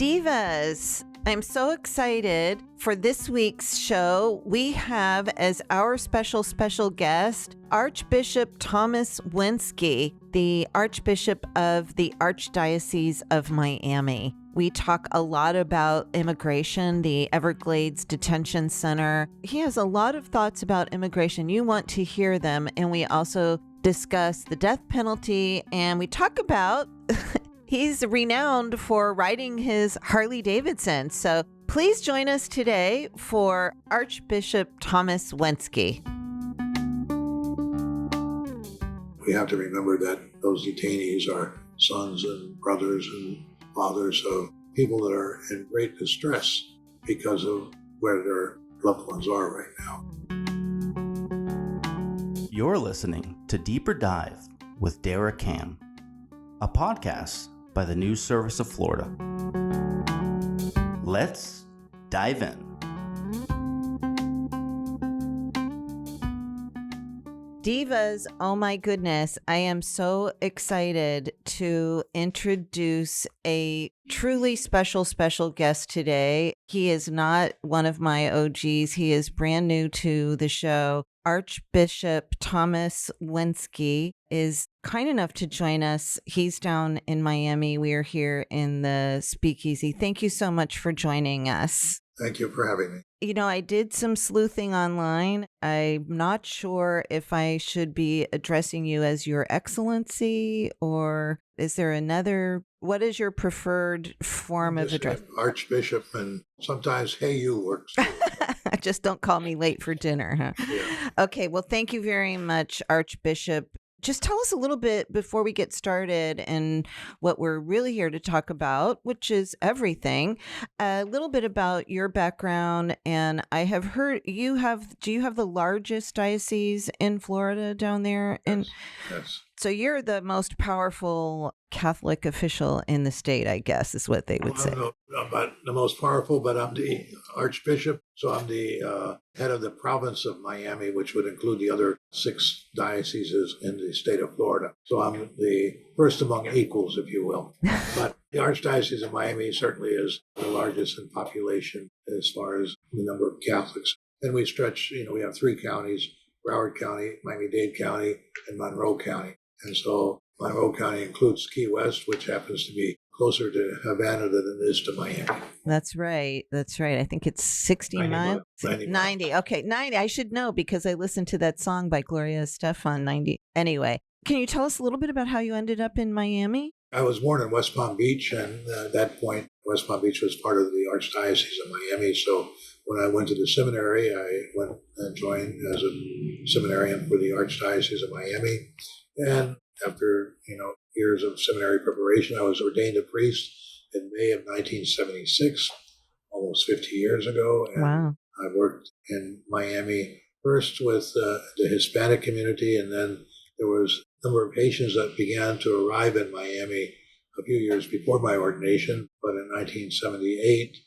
Divas, I'm so excited for this week's show. We have as our special guest, Archbishop Thomas Wenski, the Archbishop of the Archdiocese of Miami. We talk a lot about immigration, the Everglades Detention Center. He has a lot of thoughts about immigration. You want to hear them. And we also discuss the death penalty, and we talk about he's renowned for riding his Harley-Davidson. So please join us today for Archbishop Thomas Wenski. We have to remember that those detainees are sons and brothers and fathers of people that are in great distress because of where their loved ones are right now. You're listening to Deeper Dive with Dara, a podcast by the News Service of Florida. Let's dive in. Divas, oh my goodness, I am so excited to introduce a truly special guest today. He is not one of my OGs. He is brand new to the show. Archbishop Thomas Wenski is kind enough to join us. He's down in Miami. We are here in the Speakeasy. Thank you so much for joining us. Thank you for having me. You know, I did some sleuthing online. I'm not sure if I should be addressing you as Your Excellency, or is there another? What is your preferred form of address? Archbishop, and sometimes hey you works. Just don't call me late for dinner, huh? Yeah. Okay, well, thank you very much, Archbishop. Just tell us a little bit before we get started and what we're really here to talk about, which is everything. A little bit about your background. And I have heard do you have the largest diocese in Florida down there? Yes. So you're the most powerful Catholic official in the state, I guess, is what they would say. No, but the most powerful, but I'm the Archbishop, so I'm the head of the province of Miami, which would include the other 6 dioceses in the state of Florida. So I'm the first among equals, if you will. But the Archdiocese of Miami certainly is the largest in population as far as the number of Catholics. And we stretch, we have 3 counties, Broward County, Miami-Dade County, and Monroe County. And so Monroe County includes Key West, which happens to be closer to Havana than it is to Miami. That's right. I think it's 60 miles. 90. Okay, 90. I should know because I listened to that song by Gloria Estefan, 90. Anyway, can you tell us a little bit about how you ended up in Miami? I was born in West Palm Beach, and at that point, West Palm Beach was part of the Archdiocese of Miami. So when I went to the seminary, I went and joined as a seminarian for the Archdiocese of Miami. And after, years of seminary preparation, I was ordained a priest in May of 1976, almost 50 years ago. And wow. I worked in Miami first with the Hispanic community, and then there was a number of Haitians that began to arrive in Miami a few years before my ordination. But in 1978,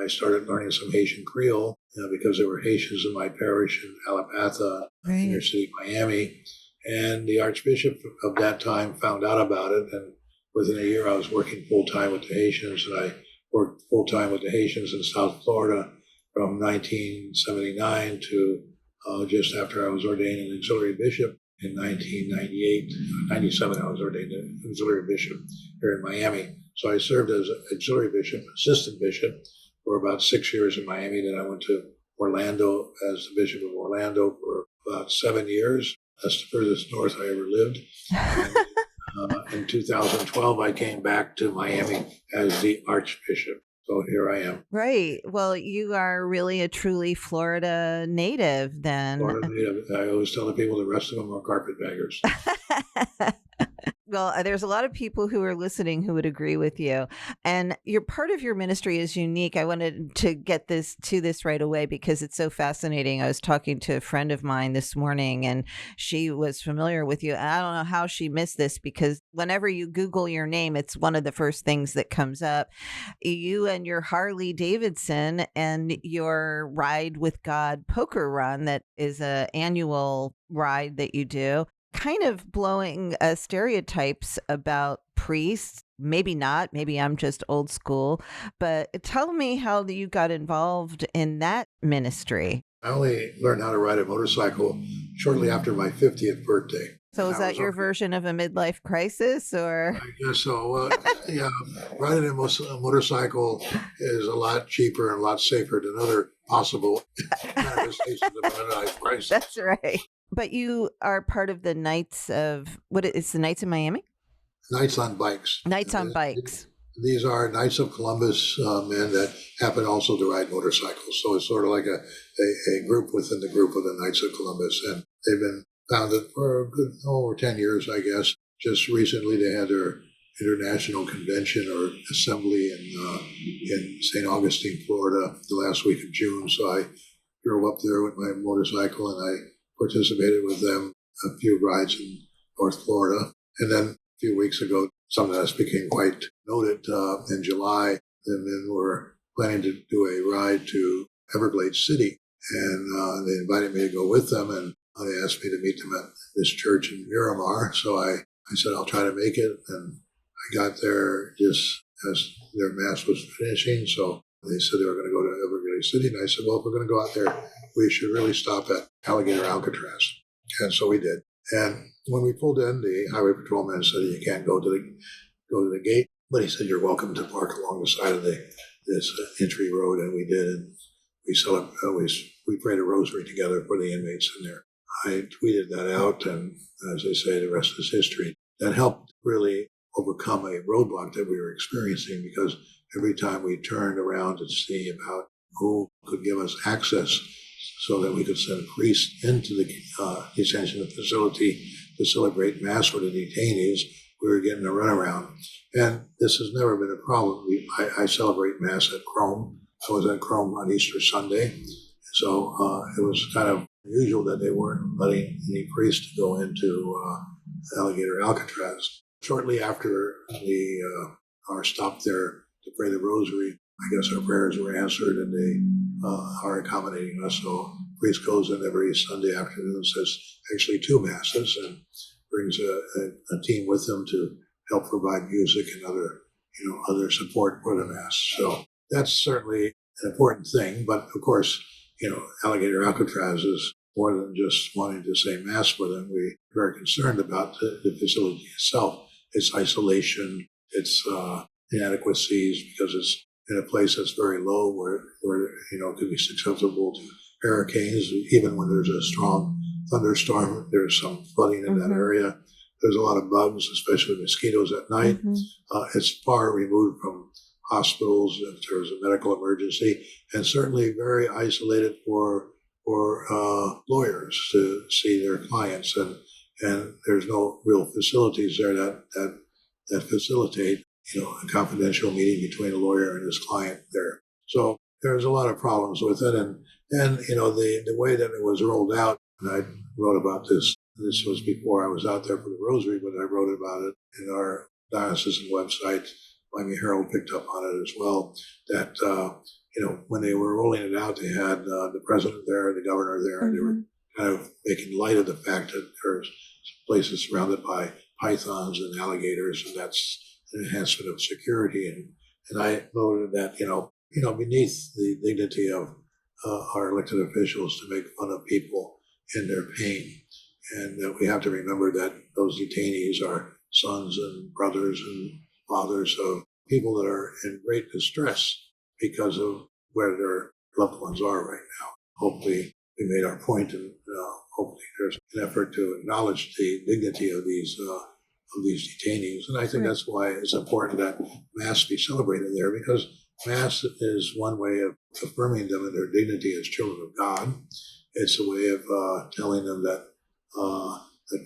I started learning some Haitian Creole because there were Haitians in my parish in Alapatha, inner city Miami. And the Archbishop of that time found out about it, and within a year I was working full-time with the Haitians, and I worked full-time with the Haitians in South Florida from 1979 to just after I was ordained an auxiliary bishop in 97 I was ordained an auxiliary bishop here in Miami. So I served as auxiliary bishop, assistant bishop, for about 6 years in Miami. Then I went to Orlando as the Bishop of Orlando for about 7 years. That's the furthest north I ever lived. And, in 2012, I came back to Miami as the Archbishop. So here I am. Right. Well, you are really a truly Florida native then. Florida native. I always tell the people the rest of them are carpetbaggers. Well, there's a lot of people who are listening who would agree with you. And your part of your ministry is unique. I wanted to get this right away because it's so fascinating. I was talking to a friend of mine this morning and she was familiar with you. And I don't know how she missed this because whenever you Google your name, it's one of the first things that comes up. You and your Harley-Davidson and your Ride with God poker run that is an annual ride that you do. Kind of blowing stereotypes about priests maybe not. Maybe I'm just old school. But tell me how you got involved in that ministry. I only learned how to ride a motorcycle shortly after my 50th birthday. So is I that was your already- version of a midlife crisis, or? I guess so. Yeah, riding a motorcycle is a lot cheaper and a lot safer than other possible manifestations of a midlife crisis. That's right. But you are part of the Knights of, it's the Knights of Miami? Knights on bikes. Knights on bikes. These are Knights of Columbus men that happen also to ride motorcycles. So it's sort of like a group within the group of the Knights of Columbus. And they've been founded for a good over 10 years, I guess. Just recently they had their international convention or assembly in St. Augustine, Florida, the last week of June. So I drove up there with my motorcycle and I participated with them a few rides in North Florida. And then a few weeks ago, something that's became quite noted in July, the men were planning to do a ride to Everglades City. And they invited me to go with them, and they asked me to meet them at this church in Miramar. So I said, I'll try to make it. And I got there just as their mass was finishing. So they said they were going to go to Everglades City. And I said, well, if we're going to go out there, we should really stop at Alligator Alcatraz. And so we did. And when we pulled in, the highway patrolman said, you can't go to the gate. But he said, you're welcome to park along the side of this entry road. And we did. And we prayed a rosary together for the inmates in there. I tweeted that out. And as they say, the rest is history. That helped really overcome a roadblock that we were experiencing, because every time we turned around to see about who could give us access so that we could send priests into the detention facility to celebrate Mass for the detainees, we were getting a runaround. And this has never been a problem. I celebrate Mass at Chrome. I was at Chrome on Easter Sunday. So it was kind of unusual that they weren't letting any priests go into Alligator Alcatraz. Shortly after our stop there to pray the rosary, I guess our prayers were answered, and they are accommodating us. So priest goes in every Sunday afternoon, says actually 2 masses, and brings a team with them to help provide music and other support for the mass. So that's certainly an important thing. But of course, Alligator Alcatraz is more than just wanting to say Mass for them. We're very concerned about the facility itself, its isolation, its inadequacies, because it's in a place that's very low where it could be susceptible to hurricanes. Even when there's a strong thunderstorm, there's some flooding in that area. There's a lot of bugs, especially mosquitoes at night. It's far removed from hospitals if there's a medical emergency, and certainly very isolated for lawyers to see their clients, and there's no real facilities there that facilitate a confidential meeting between a lawyer and his client there. So there's a lot of problems with it, and the way that it was rolled out, and I wrote about this. This was before I was out there for the rosary, but I wrote about it in our diocesan website. Miami Herald picked up on it as well, that when they were rolling it out, they had the president there, the governor there, and they were kind of making light of the fact that there's places surrounded by pythons and alligators, and that's an enhancement of security. And I noted that, beneath the dignity of our elected officials to make fun of people in their pain, and that we have to remember that those detainees are sons and brothers and fathers of people that are in great distress because of where their loved ones are right now. Hopefully we made our point, and hopefully there's an effort to acknowledge the dignity of these detainees. And I think that's why it's important that Mass be celebrated there, because Mass is one way of affirming them in their dignity as children of God. It's a way of telling them that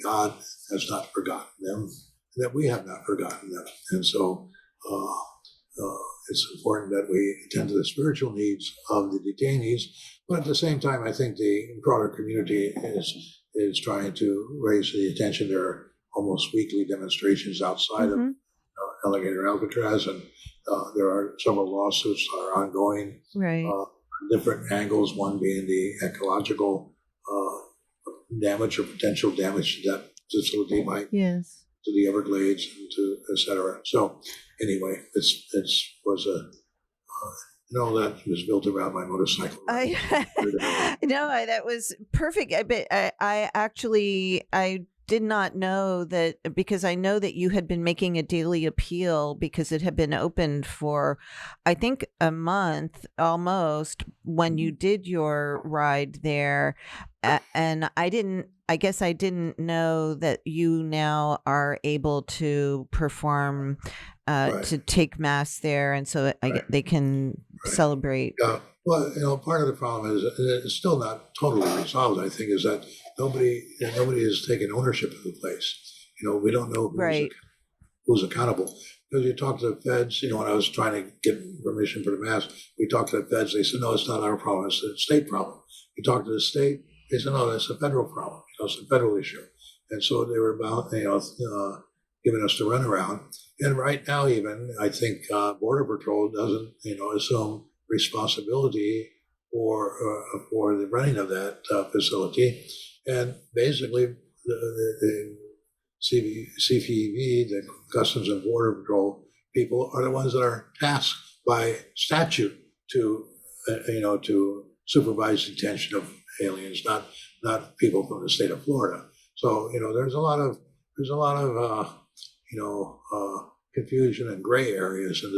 God has not forgotten them, that we have not forgotten them. And so it's important that we attend to the spiritual needs of the detainees. But at the same time, I think the broader community is trying to raise the attention. There are almost weekly demonstrations outside of Alligator Alcatraz, and there are several lawsuits that are ongoing. Different angles, one being the ecological damage or potential damage that facility might to the Everglades and to et cetera. So anyway, that was built around my motorcycle. That was perfect. I did not know that, because I know that you had been making a daily appeal because it had been opened for, I think, a month almost when you did your ride there. And I guess I didn't know that you now are able to perform, Right. to take mass there. And so they can celebrate. Yeah. Well, part of the problem is, and it's still not totally resolved, I think, is that nobody has taken ownership of the place. We don't know who's accountable. Because you talk to the feds, when I was trying to get permission for the mass, we talked to the feds, they said, no, it's not our problem, it's a state problem. You talk to the state, they said, no, that's a federal problem, it's a federal issue. And so they were about, giving us the runaround. And right now, even, I think Border Patrol doesn't, assume responsibility for the running of that facility. And basically, the CPV, the Customs and Border Patrol people, are the ones that are tasked by statute to supervise detention of aliens, not people from the state of Florida. So there's a lot of confusion and gray areas in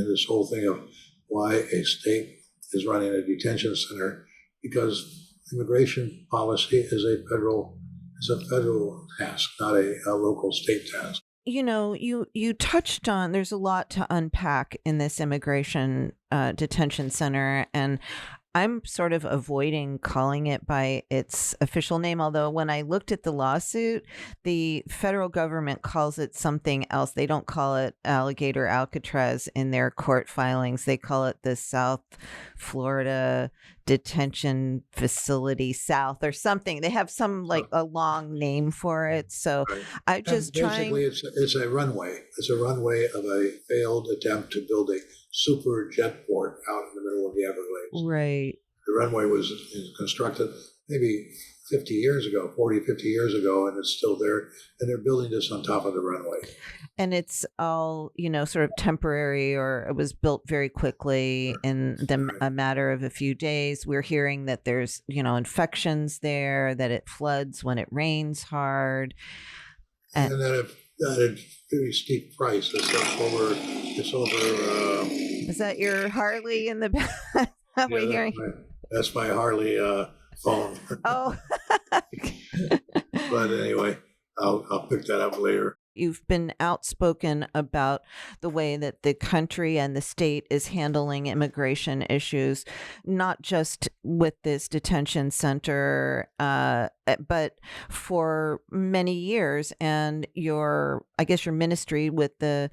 this whole thing of why a state is running a detention center, because immigration policy is a federal task, not a local state task. You touched on, there's a lot to unpack in this immigration detention center, and I'm sort of avoiding calling it by its official name, although when I looked at the lawsuit, the federal government calls it something else. They don't call it Alligator Alcatraz in their court filings. They call it the South Florida Detention Facility South or something. They have some a long name for it. So I just basically it's a runway. It's a runway of a failed attempt to build a super jet port out in the middle of the Everglades. Right. The runway was constructed maybe 40, 50 years ago, and it's still there. And they're building this on top of the runway. And it's all, sort of temporary, or it was built very quickly in a matter of a few days. We're hearing that there's, infections there, that it floods when it rains hard. And that a very steep price. It's over. Is that your Harley in the back? We're hearing. That's my Harley phone. Oh. But anyway, I'll pick that up later. You've been outspoken about the way that the country and the state is handling immigration issues, not just with this detention center, but for many years. And your ministry with the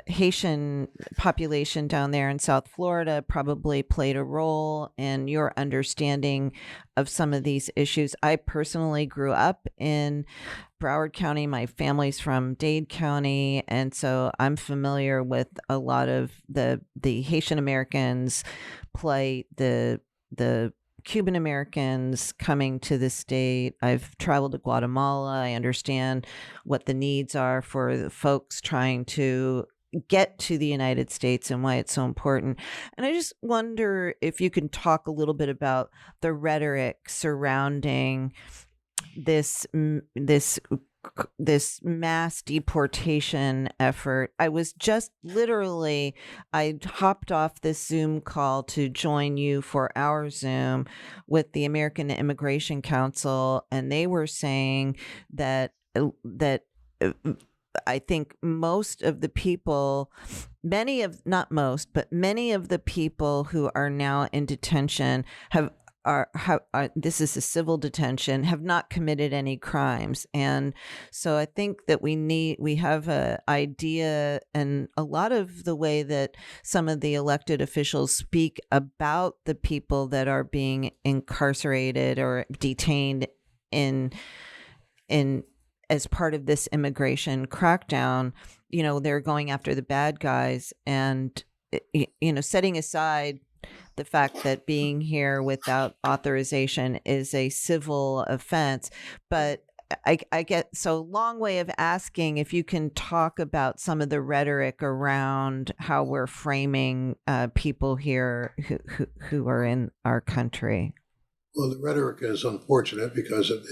Haitian population down there in South Florida probably played a role in your understanding of some of these issues. I personally grew up in Broward County. My family's from Dade County, and so I'm familiar with a lot of the Haitian Americans plight, the Cuban Americans coming to the state. I've traveled to Guatemala. I understand what the needs are for the folks trying to get to the United States and why it's so important. And I just wonder if you can talk a little bit about the rhetoric surrounding this mass deportation effort. I was just literally, I hopped off this Zoom call to join you for our Zoom with the American Immigration Council, and they were saying that I think most of the people, many of the people who are now in detention this is a civil detention, have not committed any crimes. And so I think that we have an idea, and a lot of the way that some of the elected officials speak about the people that are being incarcerated or detained in as part of this immigration crackdown, they're going after the bad guys, and setting aside the fact that being here without authorization is a civil offense. But I get so long way of asking if you can talk about some of the rhetoric around how we're framing people here who are in our country. Well, the rhetoric is unfortunate because it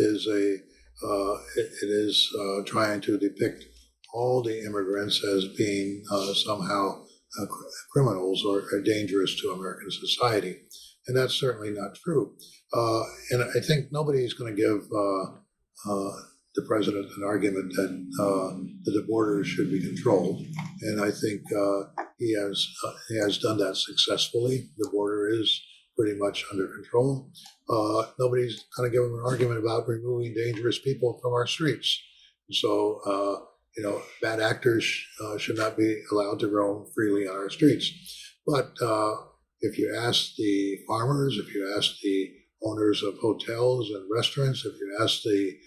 is trying to depict all the immigrants as being somehow criminals or dangerous to American society, and that's certainly not true. And I think nobody's going to give the president an argument that the borders should be controlled, and I think he has done that successfully. The border is pretty much under control. Nobody's going to give him an argument about removing dangerous people from our streets. So, bad actors should not be allowed to roam freely on our streets. But if you ask the farmers, if you ask the owners of hotels and restaurants, if you ask the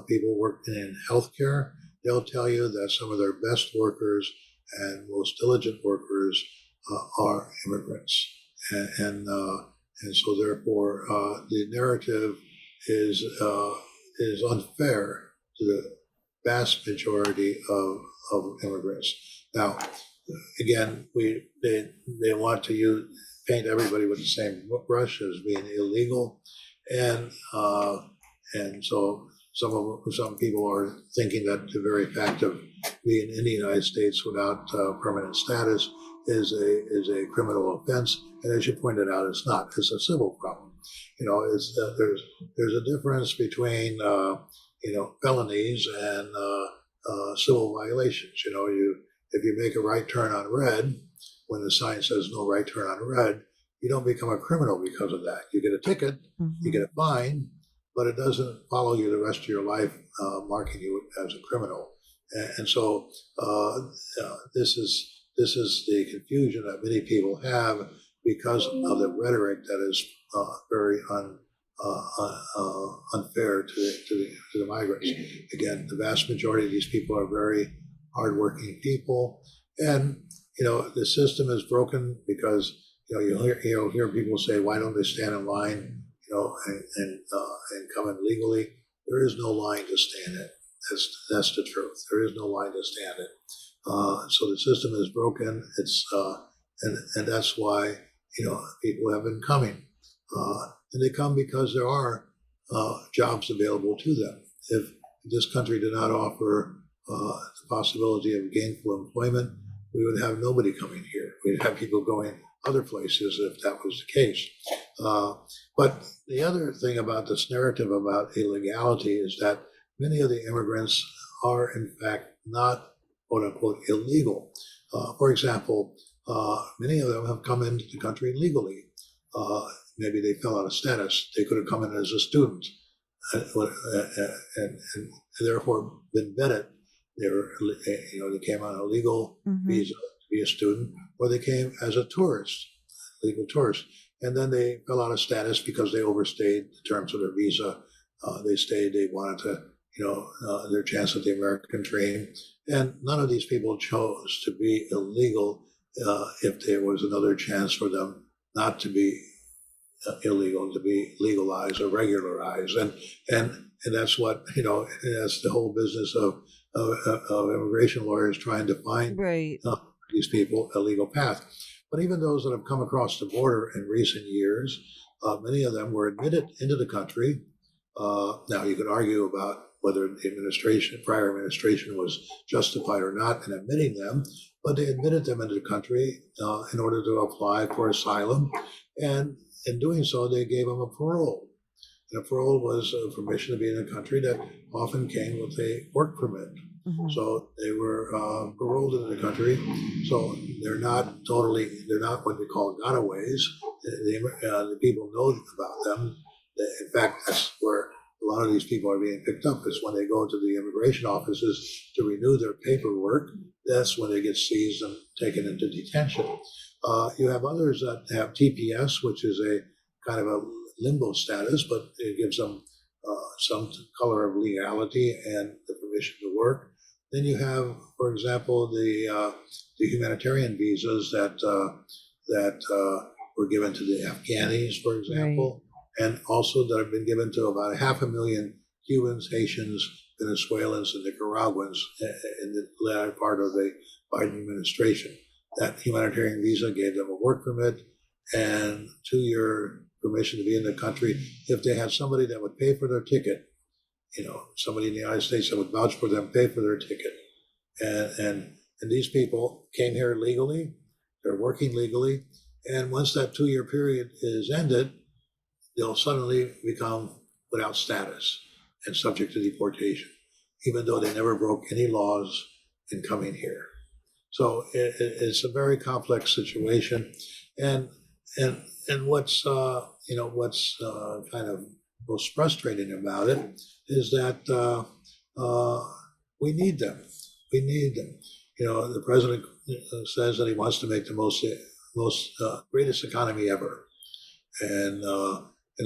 people working in healthcare, they'll tell you that some of their best workers and most diligent workers are immigrants. And so therefore the narrative is unfair to the vast majority of immigrants. Now, again, they want to paint everybody with the same brush as being illegal, and so some people are thinking that the very fact of being in the United States without permanent status is a criminal offense, and as you pointed out, it's not. It's a civil problem. There's a difference between felonies and civil violations. If you make a right turn on red when the sign says no right turn on red, you don't become a criminal because of that. You get a ticket, you get a fine, but it doesn't follow you the rest of your life, marking you as a criminal. And so this is the confusion that many people have because of the rhetoric that is very unfair to the migrants. Again, the vast majority of these people are very hardworking people, and the system is broken because you'll hear people say, "Why don't they stand in line?" And come in legally. There is no line to stand in. That's the truth. There is no line to stand in. So the system is broken. It's and that's why people have been coming, and they come because there are jobs available to them. If this country did not offer the possibility of gainful employment, we would have nobody coming here. We'd have people going other places if that was the case. But the other thing about this narrative about illegality is that many of the immigrants are in fact not quote unquote illegal. For example, many of them have come into the country legally. Maybe they fell out of status. They could have come in as a student and therefore been vetted. They came on a legal visa to be a student, or they came as a tourist, legal tourist, and then they fell out of status because they overstayed the terms of their visa. They wanted to, their chance at the American dream, and none of these people chose to be illegal if there was another chance for them not to be illegal, to be legalized or regularized, and that's what that's the whole business of immigration lawyers trying to find these people a legal path. But even those that have come across the border in recent years, many of them were admitted into the country. Now you could argue about whether the prior administration was justified or not in admitting them, but they admitted them into the country in order to apply for asylum, and in doing so, they gave them a parole. And a parole was permission to be in a country that often came with a work permit. So they were paroled into the country. So they're not what we call gotaways. The people know about them. In fact, that's where a lot of these people are being picked up, is when they go to the immigration offices to renew their paperwork. That's when they get seized and taken into detention. You have others that have TPS, which is a kind of a limbo status, but it gives them some color of legality and the permission to work. Then you have, for example, the humanitarian visas that were given to the Afghanis, for example, and also that have been given to about 500,000 Cubans, Haitians, Venezuelans, and Nicaraguans in the latter part of the Biden administration. That humanitarian visa gave them a work permit and 2-year permission to be in the country if they had somebody that would pay for their ticket, somebody in the United States that would vouch for them, pay for their ticket. And these people came here legally, they're working legally, and once that 2-year period is ended, they'll suddenly become without status and subject to deportation, even though they never broke any laws in coming here. So it's a very complex situation, and what's kind of most frustrating about it is that we need them. We need them. The president says that he wants to make the most greatest economy ever, and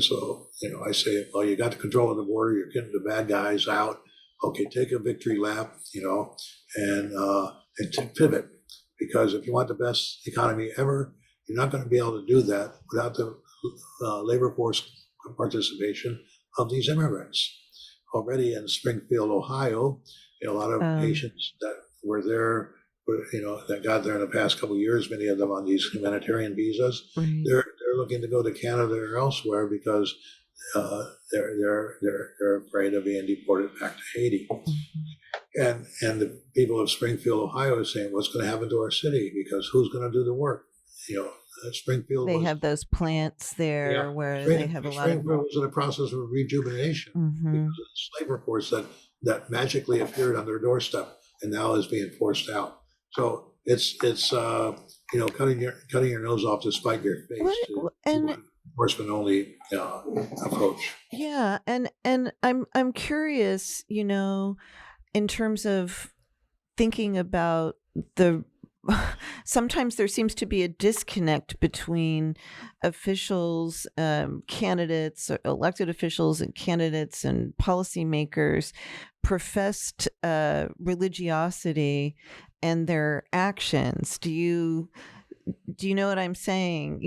so I say, well, you got the control of the border, you're getting the bad guys out. Okay, take a victory lap, and pivot, because if you want the best economy ever, you're not going to be able to do that without the labor force participation of these immigrants. Already in Springfield, Ohio, a lot of Haitians that were there, that got there in the past couple of years, many of them on these humanitarian visas, Right. they're looking to go to Canada or elsewhere because they're afraid of being deported back to Haiti. Mm-hmm. And the people of Springfield, Ohio, are saying, what's going to happen to our city? Because who's going to do the work? Springfield They have those plants there where they have a lot of. Springfield was in a process of rejuvenation Mm-hmm. because of the slave reports that magically appeared on their doorstep and now is being forced out. So it's cutting your nose off to spite your face. And enforcement only approach. yeah, and I'm curious, in terms of thinking about sometimes there seems to be a disconnect between officials, candidates, or elected officials and candidates and policymakers' professed religiosity and their actions. Do you know what I'm saying?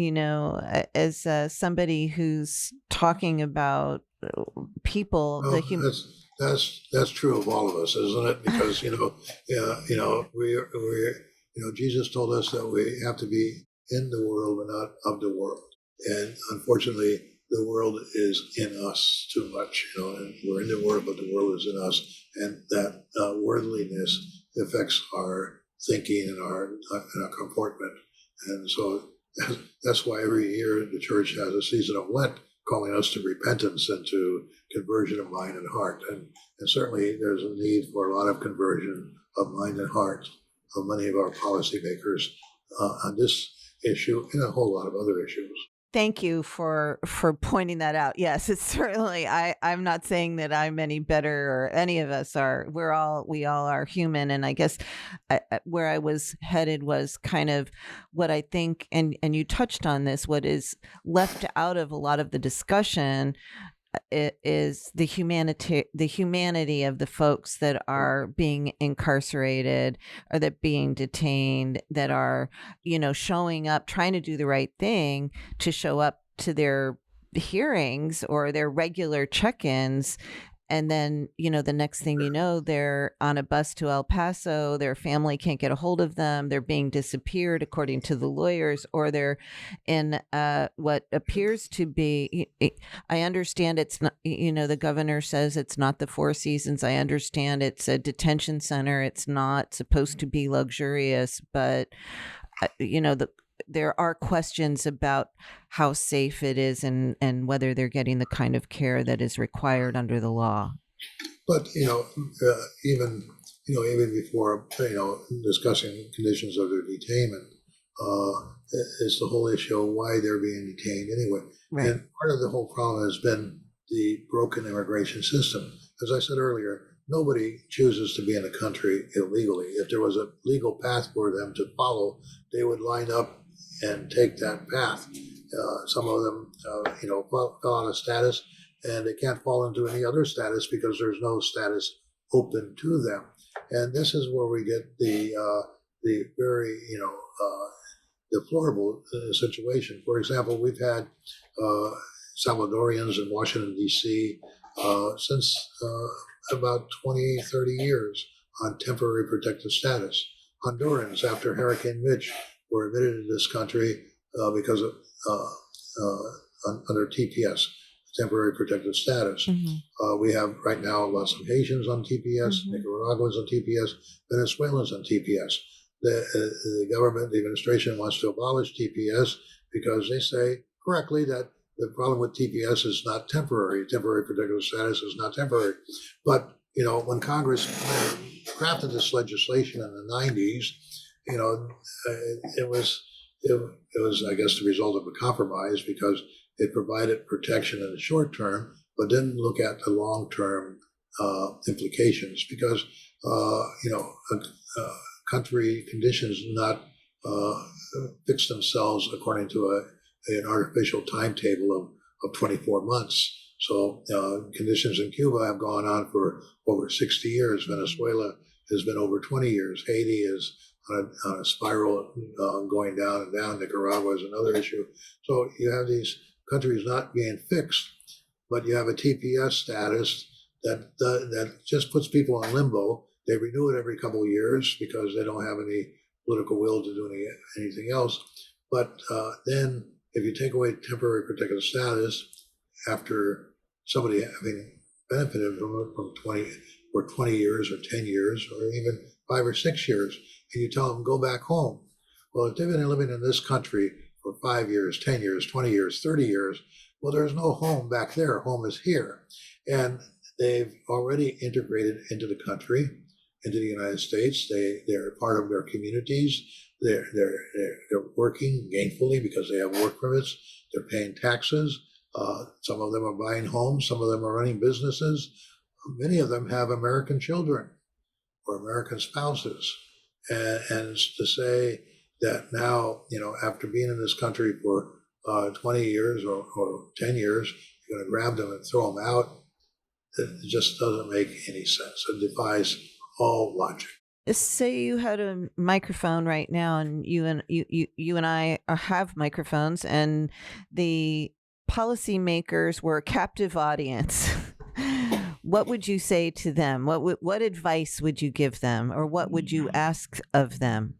As somebody who's talking about people, that's true of all of us, isn't it? Because Jesus told us that we have to be in the world but not of the world, and unfortunately, the world is in us too much. And we're in the world, but the world is in us, and that worldliness affects our thinking and our comportment. And so that's why every year the church has a season of Lent, calling us to repentance and to conversion of mind and heart. And certainly there's a need for a lot of conversion of mind and heart of many of our policymakers on this issue and a whole lot of other issues. Thank you for pointing that out. Yes, it's certainly, I'm not saying that I'm any better or any of us are. We all are human. And I guess where I was headed was kind of what I think, and you touched on this, what is left out of a lot of the discussion is the humanity of the folks that are being incarcerated or that being detained, that are, showing up, trying to do the right thing to show up to their hearings or their regular check-ins. And then, the next thing you know, they're on a bus to El Paso, their family can't get a hold of them, they're being disappeared according to the lawyers, or they're in what appears to be, I understand it's not, the governor says it's not the Four Seasons. I understand it's a detention center. It's not supposed to be luxurious, but, there are questions about how safe it is and whether they're getting the kind of care that is required under the law. But even before discussing conditions of their detainment, it's the whole issue of why they're being detained anyway. Right. And part of the whole problem has been the broken immigration system. As I said earlier, nobody chooses to be in a country illegally. If there was a legal path for them to follow, they would line up and take that path. Some of them, fell out of status, and they can't fall into any other status because there's no status open to them. And this is where we get the very, deplorable situation. For example, we've had Salvadorians in Washington, D.C., since about 20, 30 years on temporary protective status. Hondurans, after Hurricane Mitch, were admitted to this country because of under TPS, temporary protective status. We have right now lots of Haitians on TPS, Nicaraguans on TPS, Venezuelans on TPS. The government, the administration wants to abolish TPS because they say correctly that the problem with TPS is not temporary. Temporary protective status is not temporary. But, when Congress crafted this legislation in the 90s, it was, I guess, the result of a compromise because it provided protection in the short term, but didn't look at the long-term implications because, country conditions not fix themselves according to an artificial timetable of 24 months. So conditions in Cuba have gone on for over 60 years. Venezuela has been over 20 years. Haiti is on a spiral going down and down. Nicaragua is another issue. So you have these countries not being fixed, but you have a TPS status that just puts people in limbo. They renew it every couple of years because they don't have any political will to do anything else. But then if you take away temporary protective status after somebody having benefited from it from 20 years or 10 years or even 5 or 6 years, and you tell them go back home. Well, if they've been living in this country for 5 years, 10 years, 20 years, 30 years, well, there's no home back there. Home is here. And they've already integrated into the country, into the United States. They're part of their communities. They're working gainfully because they have work permits. They're paying taxes. Some of them are buying homes. Some of them are running businesses. Many of them have American children or American spouses. And to say that now, after being in this country for 20 years or 10 years, you're going to grab them and throw them out, it just doesn't make any sense. It defies all logic. Say you had a microphone right now, and you and I have microphones, and the policymakers were a captive audience. What would you say to them? What advice would you give them, or what would you ask of them?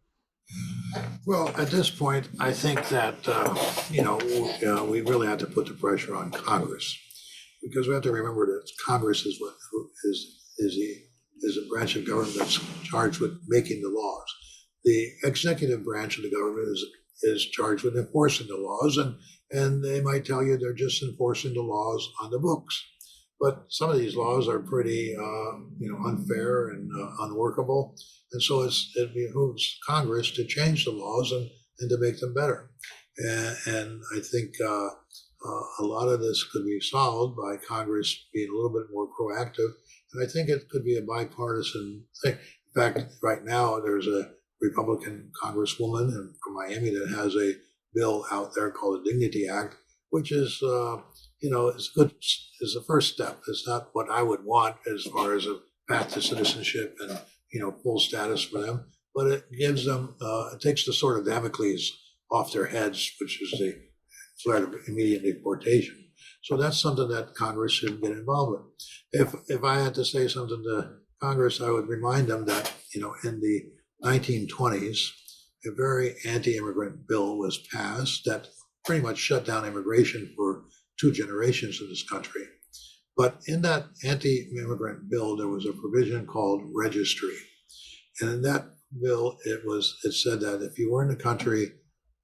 Well, at this point, I think that we really have to put the pressure on Congress, because we have to remember that Congress is what is a branch of government that's charged with making the laws. The executive branch of the government is charged with enforcing the laws, and they might tell you they're just enforcing the laws on the books. But some of these laws are pretty, unfair and unworkable, and so it behooves Congress to change the laws and to make them better. And I think a lot of this could be solved by Congress being a little bit more proactive. And I think it could be a bipartisan thing. In fact, right now there's a Republican congresswoman from Miami that has a bill out there called the Dignity Act, which is, is good. Is the first step. It's not what I would want as far as a path to citizenship and full status for them, but it gives them. It takes the sword of Damocles off their heads, which is the threat of immediate deportation. So that's something that Congress should get involved with. If I had to say something to Congress, I would remind them that, in the 1920s, a very anti-immigrant bill was passed that pretty much shut down immigration for 2 generations in this country. But in that anti-immigrant bill, there was a provision called registry. And in that bill, it said that if you were in the country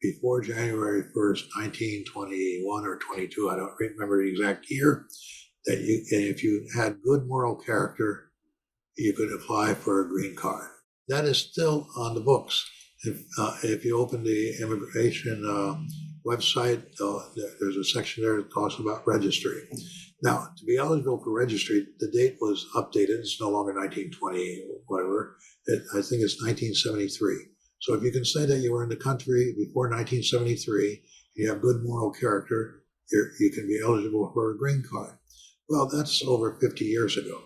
before January 1st, 1921 or 22, I don't remember the exact year, that if you had good moral character, you could apply for a green card. That is still on the books. If you open the immigration website, there's a section there that talks about registry. Now, to be eligible for registry, the date was updated. It's no longer 1920 or whatever. I think it's 1973. So if you can say that you were in the country before 1973, you have good moral character, you can be eligible for a green card. Well, that's over 50 years ago.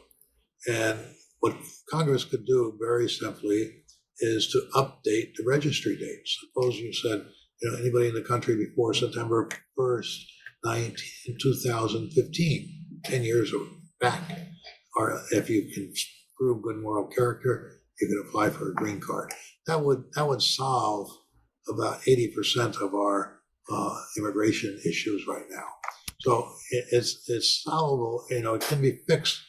And what Congress could do very simply is to update the registry date. Suppose you said, anybody in the country before September 1st, 2015, 10 years back. Or if you can prove good moral character, you can apply for a green card. That would solve about 80% of our immigration issues right now. So it's solvable. It can be fixed.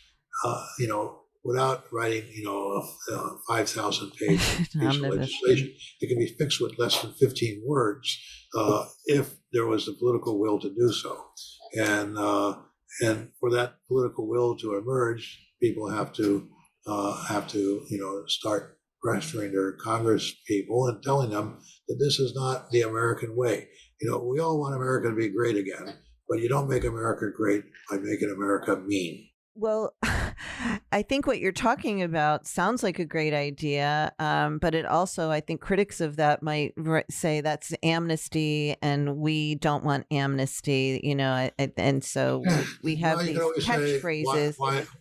Without writing, a 5,000-page piece of legislation. It can be fixed with less than 15 words if there was the political will to do so. And for that political will to emerge, people have to start pressuring their Congress people and telling them that this is not the American way. We all want America to be great again, but you don't make America great by making America mean. Well, I think what you're talking about sounds like a great idea, but it also, I think critics of that might say that's amnesty, and we don't want amnesty, and so we have these catchphrases.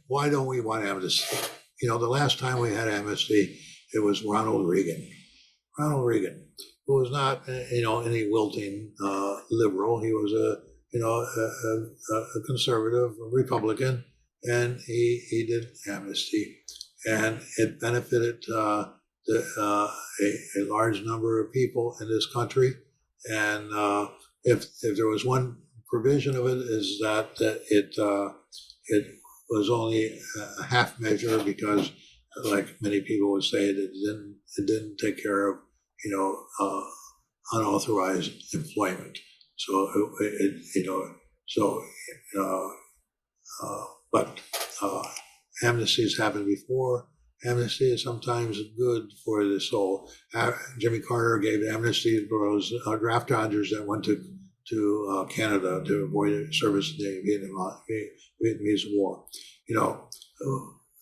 Why don't we want amnesty? The last time we had amnesty, it was Ronald Reagan. Ronald Reagan, who was not, any wilting liberal. He was a conservative, a Republican. And he did amnesty, and it benefited a large number of people in this country. And if there was one provision of it, is that it was only a half measure, because, like many people would say, it didn't take care of unauthorized employment. But amnesties happened before. Amnesty is sometimes good for the soul. Jimmy Carter gave amnesty for those draft dodgers that went to Canada to avoid service in the Vietnamese War.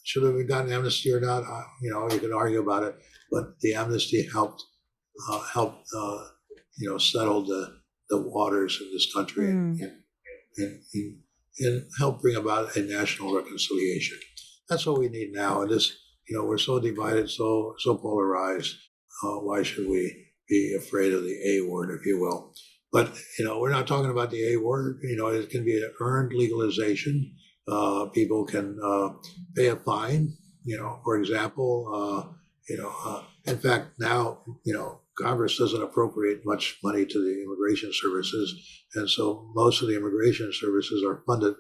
Should have gotten amnesty or not? You can argue about it, but the amnesty helped settle the waters in this country and help bring about a national reconciliation. That's what we need now. And this, we're so divided, so polarized. Why should we be afraid of the A word, if you will? But, we're not talking about the A word. It can be an earned legalization. People can pay a fine, for example. In fact, now, Congress doesn't appropriate much money to the immigration services. And so most of the immigration services are funded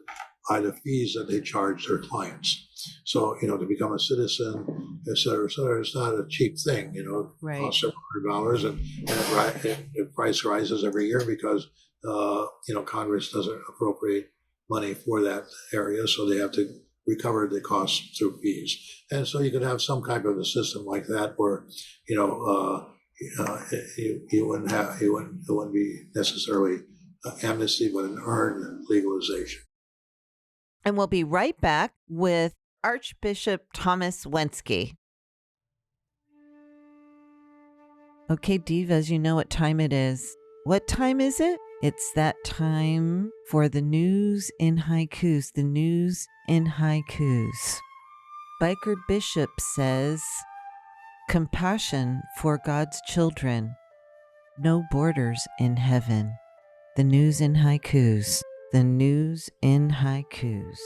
by the fees that they charge their clients. So, to become a citizen, et cetera, it's not a cheap thing, Right. It costs $700, and the price rises every year because, Congress doesn't appropriate money for that area. So they have to recover the costs through fees. And so you could have some type of a system like that where, it wouldn't be necessarily amnesty, but an earned legalization. And we'll be right back with Archbishop Thomas Wenski. Okay, divas, you know what time it is. What time is it? It's that time for the news in haikus. The news in haikus. Biker Bishop says, compassion for God's children. No borders in heaven. The news in haikus. The news in haikus.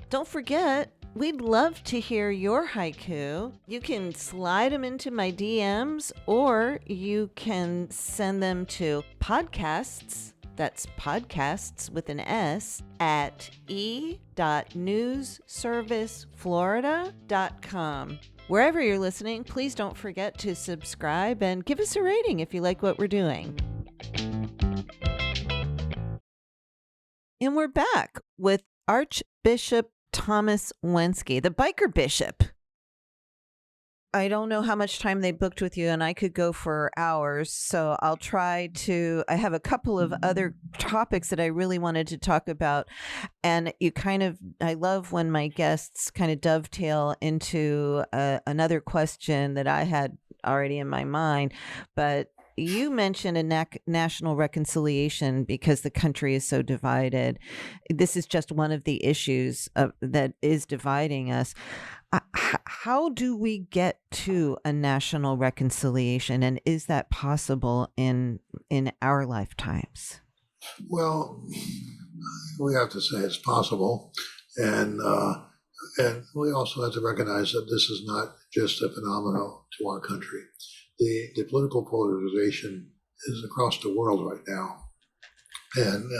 Don't forget, we'd love to hear your haiku. You can slide them into my DMs, or you can send them to podcasts. That's podcasts with an S at e.newsserviceflorida.com. Wherever you're listening, please don't forget to subscribe and give us a rating if you like what we're doing. And we're back with Archbishop Thomas Wenski, the biker bishop. I don't know how much time they booked with you, and I could go for hours, so I'll try to. I have a couple of other topics that I really wanted to talk about, and I love when my guests kind of dovetail into another question that I had already in my mind, but you mentioned a national reconciliation because the country is so divided. This is just one of the issues that is dividing us. How do we get to a national reconciliation, and is that possible in our lifetimes? Well, we have to say it's possible. And we also have to recognize that this is not just a phenomenon to our country. The political polarization is across the world right now. And,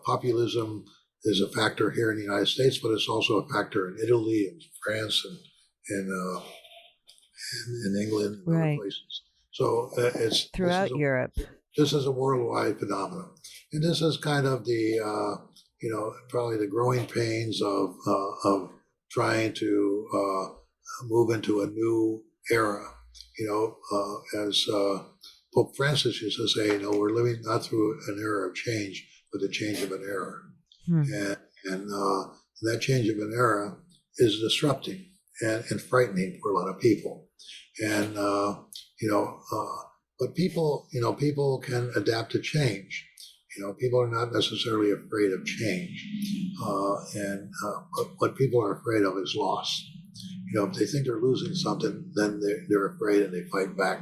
populism is a factor here in the United States, but it's also a factor in Italy and France and in England and other places. So it's throughout Europe. This is a worldwide phenomenon. And this is kind of the, probably the growing pains of trying to move into a new era. As Pope Francis used to say, we're living not through an era of change, but the change of an era. And that change of an era is disrupting and frightening for a lot of people. And, but people can adapt to change. People are not necessarily afraid of change. But what people are afraid of is loss. If they think they're losing something, then they're afraid and they fight back.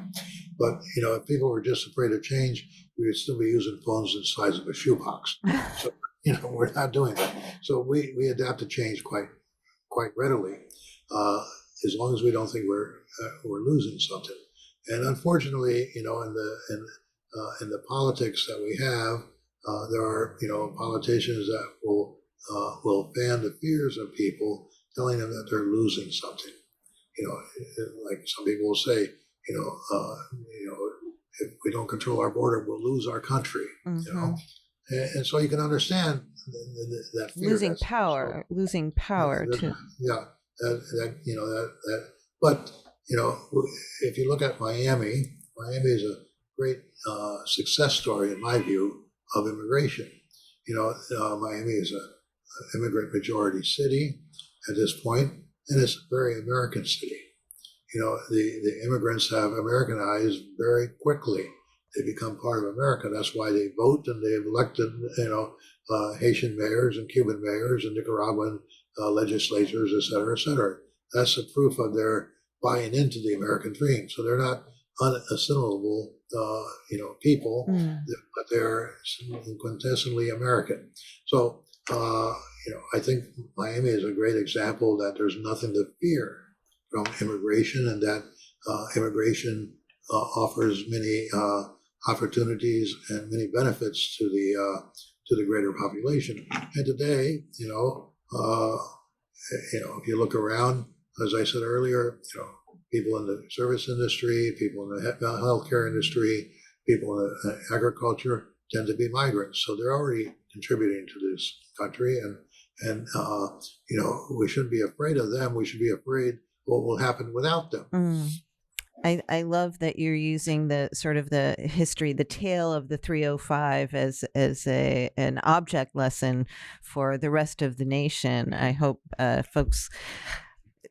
But, if people were just afraid of change, we would still be using phones the size of a shoebox. So, we're not doing that. So we adapt to change quite readily, as long as we don't think we're losing something. And unfortunately, in the politics that we have, there are politicians that will fan the fears of people, telling them that they're losing something. Like some people will say, if we don't control our border, we'll lose our country. Mm-hmm. And so you can understand that fear. Losing power too. Yeah, But if you look at Miami is a great success story in my view of immigration. Miami is an immigrant majority city at this point, and it's a very American city. The immigrants have Americanized very quickly. They become part of America. That's why they vote, and they've elected, Haitian mayors and Cuban mayors and Nicaraguan legislators, et cetera, et cetera. That's the proof of their buying into the American dream. So they're not unassimilable, people, but they're quintessentially American. So, I think Miami is a great example that there's nothing to fear from immigration, and that immigration offers many opportunities and many benefits to the greater population. And today, if you look around, as I said earlier, people in the service industry, people in the healthcare industry, people in agriculture tend to be migrants. So they're already contributing to this country, and we shouldn't be afraid of them. We should be afraid what will happen without them. I love that you're using the sort of the history, the tale of the 305 as an object lesson for the rest of the nation. I hope folks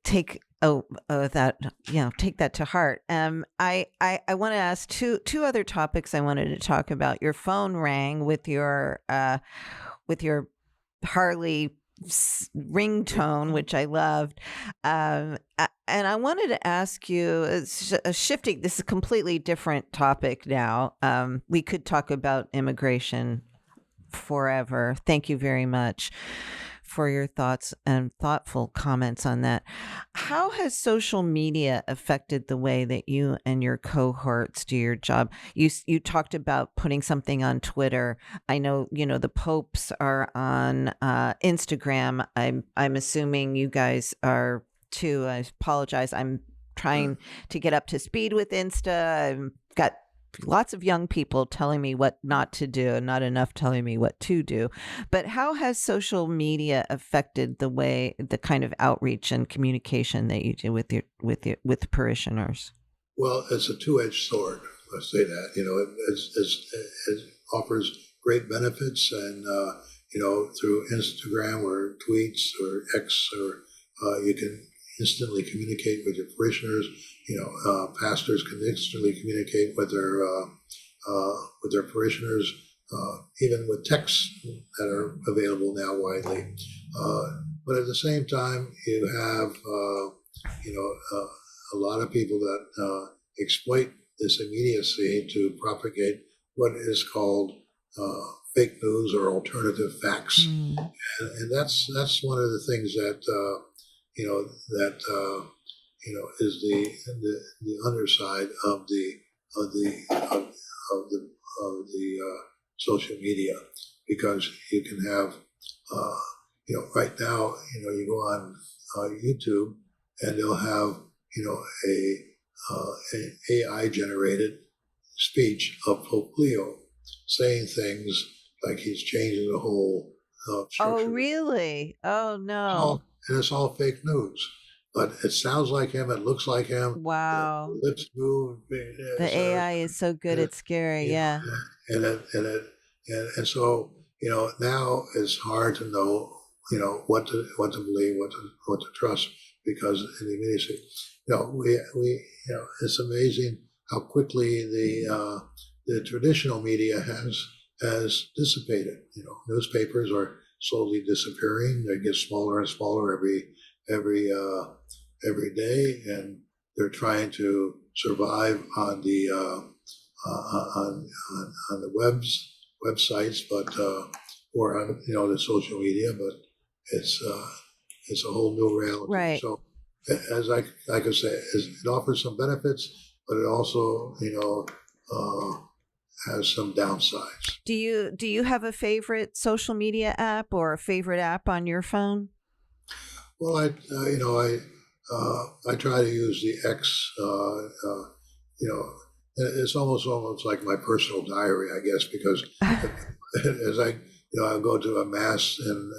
take that to heart. I want to ask two other topics I wanted to talk about. Your phone rang with your Harley ringtone, which I loved. And I wanted to ask you, shifting, this is a completely different topic now. We could talk about immigration forever. Thank you very much for your thoughts and thoughtful comments on that. How has social media affected the way that you and your cohorts do your job? You talked about putting something on Twitter. I know, the popes are on Instagram. I'm assuming you guys are too. I apologize. I'm trying to get up to speed with Insta. I've got lots of young people telling me what not to do and not enough telling me what to do. But how has social media affected the kind of outreach and communication that you do with parishioners? Well, it's a two-edged sword. Let's say that. It offers great benefits, and through Instagram or tweets or X, or you can instantly communicate with your parishioners. Pastors can instantly communicate with their parishioners, even with texts that are available now widely. But at the same time, you have a lot of people that exploit this immediacy to propagate what is called fake news or alternative facts, and that's one of the things that is the underside of the social media, because you can have right now you go on YouTube and they'll have an AI generated speech of Pope Leo saying things like he's changing the whole structure. Oh, really? Oh, no. And it's all fake news, but it sounds like him. It looks like him. Wow. The lips move. The AI is so good. It's scary. Yeah. And so, now it's hard to know, what to believe, what to trust, because in the immediacy, it's amazing how quickly the traditional media has dissipated. Newspapers are slowly disappearing. They get smaller and smaller every day, and they're trying to survive on the on the websites, but or on the social media. But it's a whole new reality. Right. So, as I could say, it offers some benefits, but it also has some downsides. Do you have a favorite social media app or a favorite app on your phone? Well, I try to use the X. It's almost like my personal diary, I guess, because as I'll go to a mass and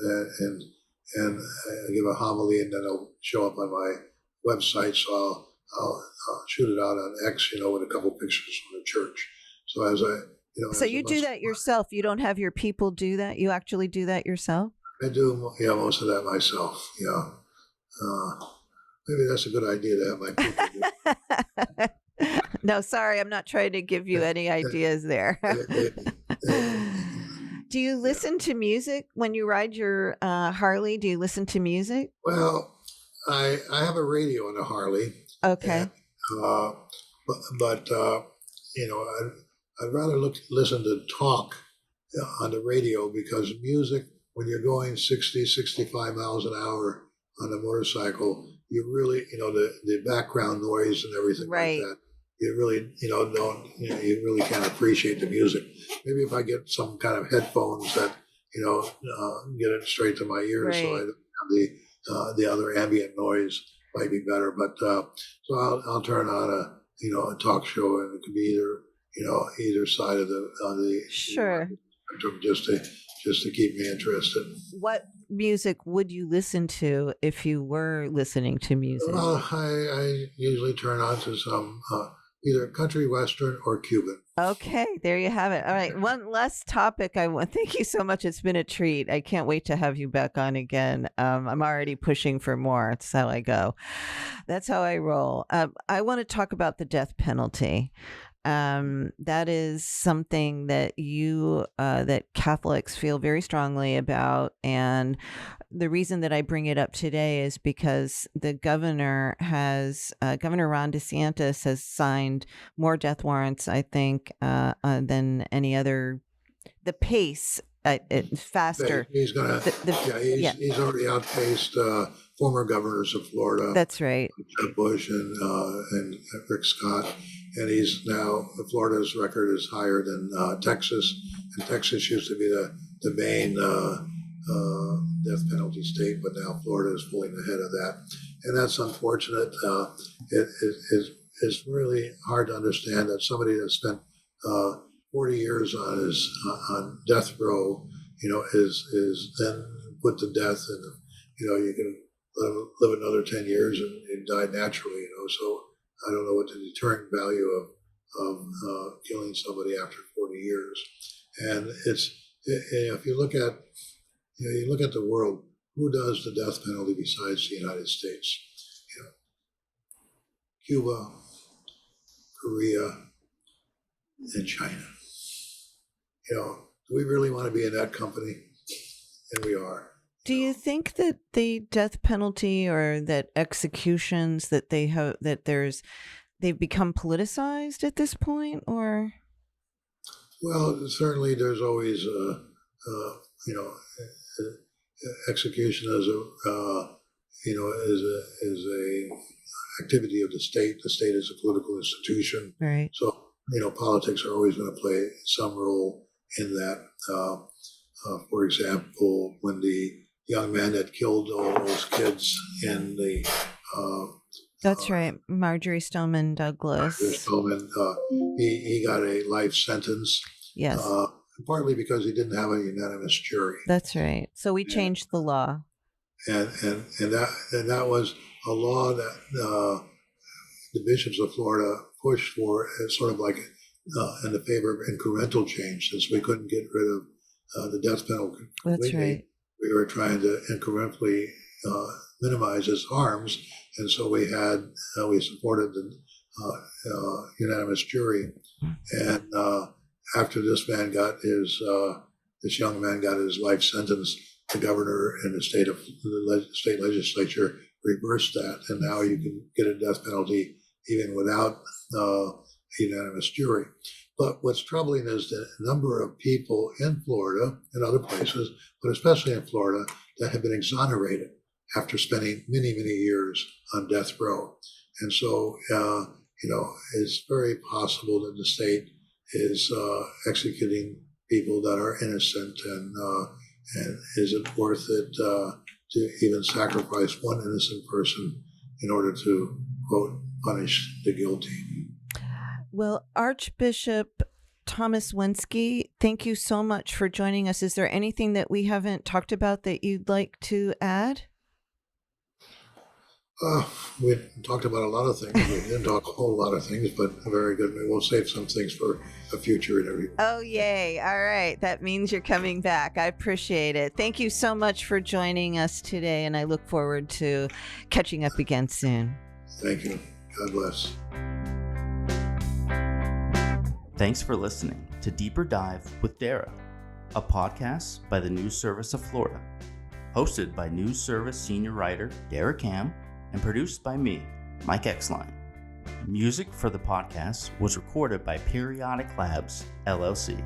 I give a homily, and then it'll show up on my website. So I'll shoot it out on X, with a couple pictures from the church. So as I, So you do that yourself? You don't have your people do that? You actually do that yourself? I do, most of that myself. Yeah. Maybe that's a good idea to have my people do. No, sorry, I'm not trying to give you any ideas there. Do you listen to music when you ride your Harley? Do you listen to music? Well, I have a radio on a Harley. Okay. And, but I'd rather listen to talk on the radio, because music, when you're going 60, 65 miles an hour on a motorcycle, you really, the background noise and everything Right. like that, you really, you really can't appreciate the music. Maybe if I get some kind of headphones that, get it straight to my ears, so I don't have the other ambient noise, might be better. But so I'll turn on a talk show, and it could be either side of the Sure. just to keep me interested. What music would you listen to if you were listening to music? Well, I usually turn on to some either country western or Cuban. Okay, there you have it. All right, one last topic. Thank you so much. It's been a treat. I can't wait to have you back on again. I'm already pushing for more. That's how I go. That's how I roll. I want to talk about the death penalty. That is something that that Catholics feel very strongly about. And the reason that I bring it up today is because the governor Governor Ron DeSantis has signed more death warrants, I think, than any other. The pace, faster. He's gonna. He's already outpaced former governors of Florida. That's right. Jeb Bush and Rick Scott. And Florida's record is higher than Texas. And Texas used to be the main death penalty state, but now Florida is pulling ahead of that. And that's unfortunate. It's really hard to understand that somebody that spent 40 years on death row, is then put to death, and you can live another 10 years and die naturally. So I don't know what the deterrent value of killing somebody after 40 years. And if you look at the world, who does the death penalty besides the United States? Cuba, Korea, and China. Do we really want to be in that company? And we are. Do you think that the death penalty, or that executions that they've become politicized at this point, or? Well, certainly there's always, execution as a activity of the state. The state is a political institution. Right. So, politics are always going to play some role in that. For example, when the young man that killed all those kids in the That's right. Marjorie Stoneman Douglas. He got a life sentence. Yes. Partly because he didn't have a unanimous jury. That's right. So we changed the law. And that was a law that the bishops of Florida pushed for as sort of like in the favor of incremental change, since we couldn't get rid of the death penalty. That's right. We were trying to incrementally minimize its harms, and so we supported the unanimous jury. And after this young man got his life sentence, the governor and the state legislature reversed that, and now you can get a death penalty even without a unanimous jury. But what's troubling is the number of people in Florida and other places, but especially in Florida, that have been exonerated after spending many, many years on death row. And so, it's very possible that the state is executing people that are innocent, and is it worth it to even sacrifice one innocent person in order to, quote, punish the guilty? Well, Archbishop Thomas Wenski, thank you so much for joining us. Is there anything that we haven't talked about that you'd like to add? We talked about a lot of things. We didn't talk a whole lot of things, but very good. We'll save some things for a future interview. Oh, yay. All right. That means you're coming back. I appreciate it. Thank you so much for joining us today, and I look forward to catching up again soon. Thank you. God bless. Thanks for listening to Deeper Dive with Dara, a podcast by the News Service of Florida, hosted by News Service senior writer Dara Cam, and produced by me, Mike Exline. Music for the podcast was recorded by Periodic Labs, LLC.